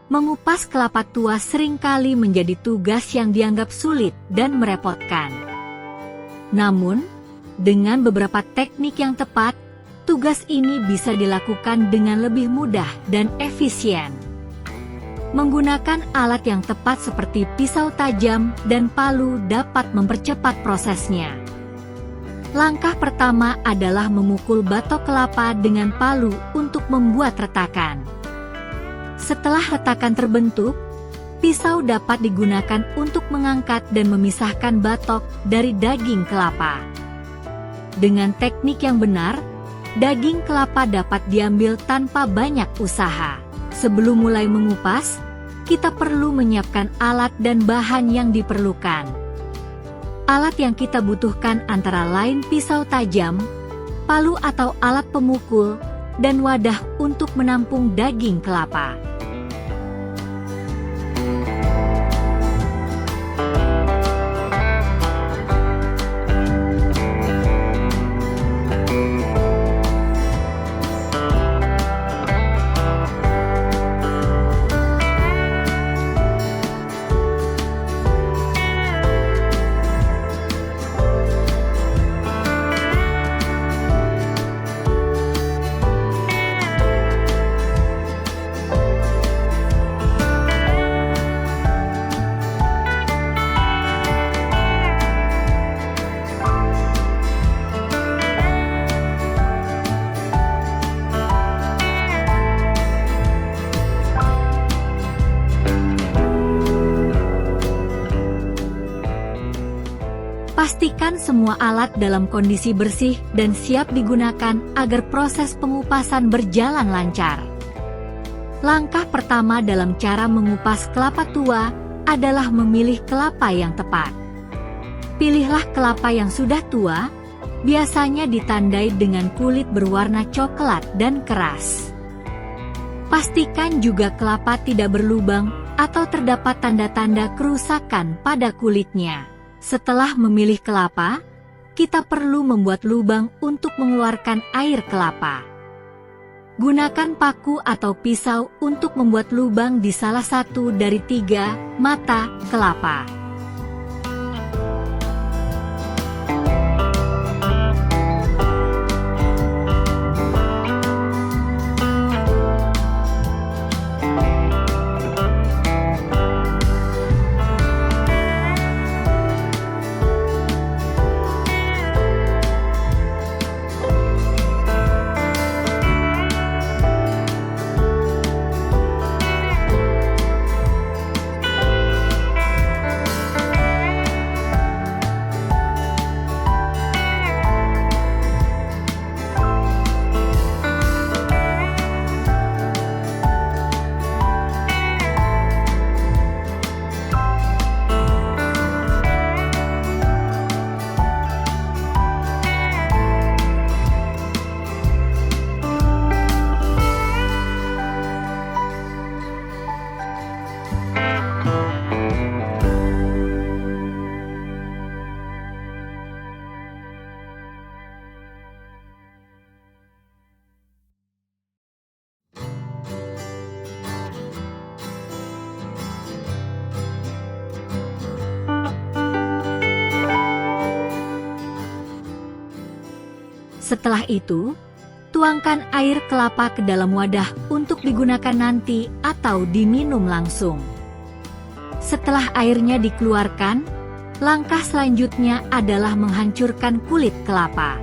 Mengupas kelapa tua seringkali menjadi tugas yang dianggap sulit dan merepotkan. Namun, dengan beberapa teknik yang tepat, tugas ini bisa dilakukan dengan lebih mudah dan efisien. Menggunakan alat yang tepat seperti pisau tajam dan palu dapat mempercepat prosesnya. Langkah pertama adalah memukul batok kelapa dengan palu untuk membuat retakan. Setelah retakan terbentuk, pisau dapat digunakan untuk mengangkat dan memisahkan batok dari daging kelapa. Dengan teknik yang benar, daging kelapa dapat diambil tanpa banyak usaha. Sebelum mulai mengupas, kita perlu menyiapkan alat dan bahan yang diperlukan. Alat yang kita butuhkan antara lain pisau tajam, palu atau alat pemukul, dan wadah untuk menampung daging kelapa. Pastikan semua alat dalam kondisi bersih dan siap digunakan agar proses pengupasan berjalan lancar. Langkah pertama dalam cara mengupas kelapa tua adalah memilih kelapa yang tepat. Pilihlah kelapa yang sudah tua, biasanya ditandai dengan kulit berwarna coklat dan keras. Pastikan juga kelapa tidak berlubang atau terdapat tanda-tanda kerusakan pada kulitnya. Setelah memilih kelapa, kita perlu membuat lubang untuk mengeluarkan air kelapa. Gunakan paku atau pisau untuk membuat lubang di salah satu dari 3 mata kelapa. Setelah itu, tuangkan air kelapa ke dalam wadah untuk digunakan nanti atau diminum langsung. Setelah airnya dikeluarkan, langkah selanjutnya adalah menghancurkan kulit kelapa.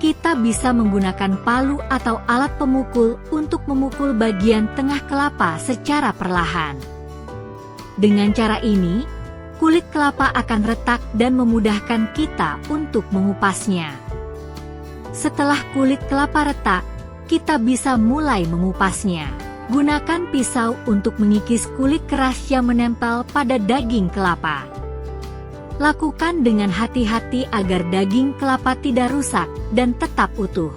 Kita bisa menggunakan palu atau alat pemukul untuk memukul bagian tengah kelapa secara perlahan. Dengan cara ini, kulit kelapa akan retak dan memudahkan kita untuk mengupasnya. Setelah kulit kelapa retak, kita bisa mulai mengupasnya. Gunakan pisau untuk mengikis kulit keras yang menempel pada daging kelapa. Lakukan dengan hati-hati agar daging kelapa tidak rusak dan tetap utuh.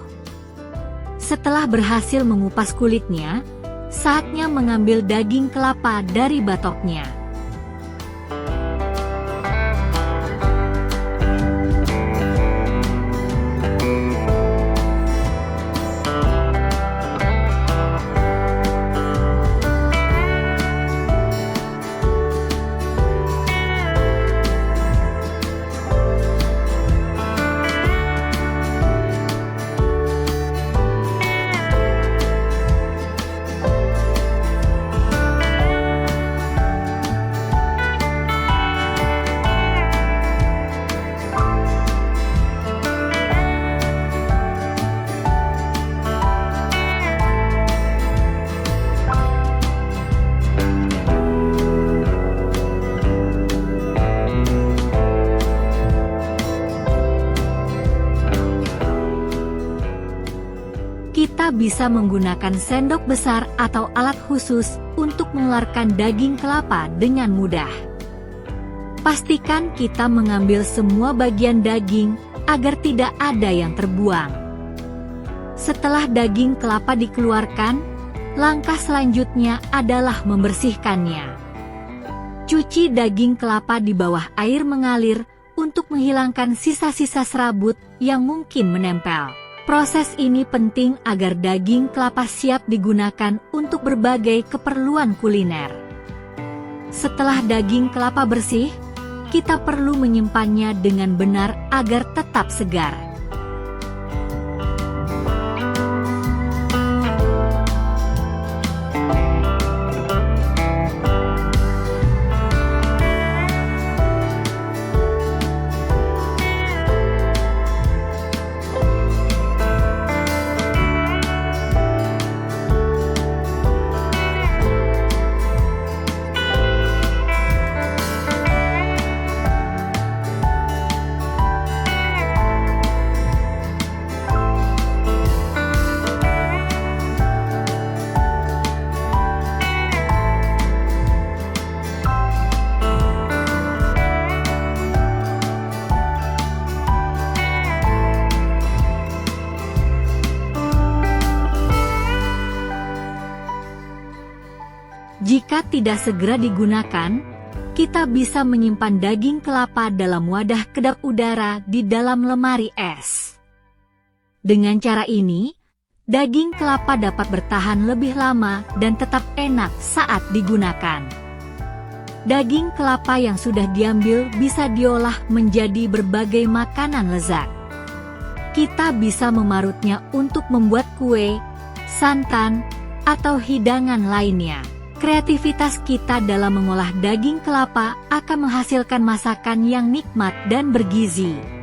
Setelah berhasil mengupas kulitnya, saatnya mengambil daging kelapa dari batoknya. bisa menggunakan sendok besar atau alat khusus untuk mengeluarkan daging kelapa dengan mudah. Pastikan kita mengambil semua bagian daging agar tidak ada yang terbuang. Setelah daging kelapa dikeluarkan, langkah selanjutnya adalah membersihkannya. Cuci daging kelapa di bawah air mengalir untuk menghilangkan sisa-sisa serabut yang mungkin menempel. Proses ini penting agar daging kelapa siap digunakan untuk berbagai keperluan kuliner. Setelah daging kelapa bersih, kita perlu menyimpannya dengan benar agar tetap segar. Jika tidak segera digunakan, kita bisa menyimpan daging kelapa dalam wadah kedap udara di dalam lemari es. Dengan cara ini, daging kelapa dapat bertahan lebih lama dan tetap enak saat digunakan. Daging kelapa yang sudah diambil bisa diolah menjadi berbagai makanan lezat. Kita bisa memarutnya untuk membuat kue, santan, atau hidangan lainnya. Kreativitas kita dalam mengolah daging kelapa akan menghasilkan masakan yang nikmat dan bergizi.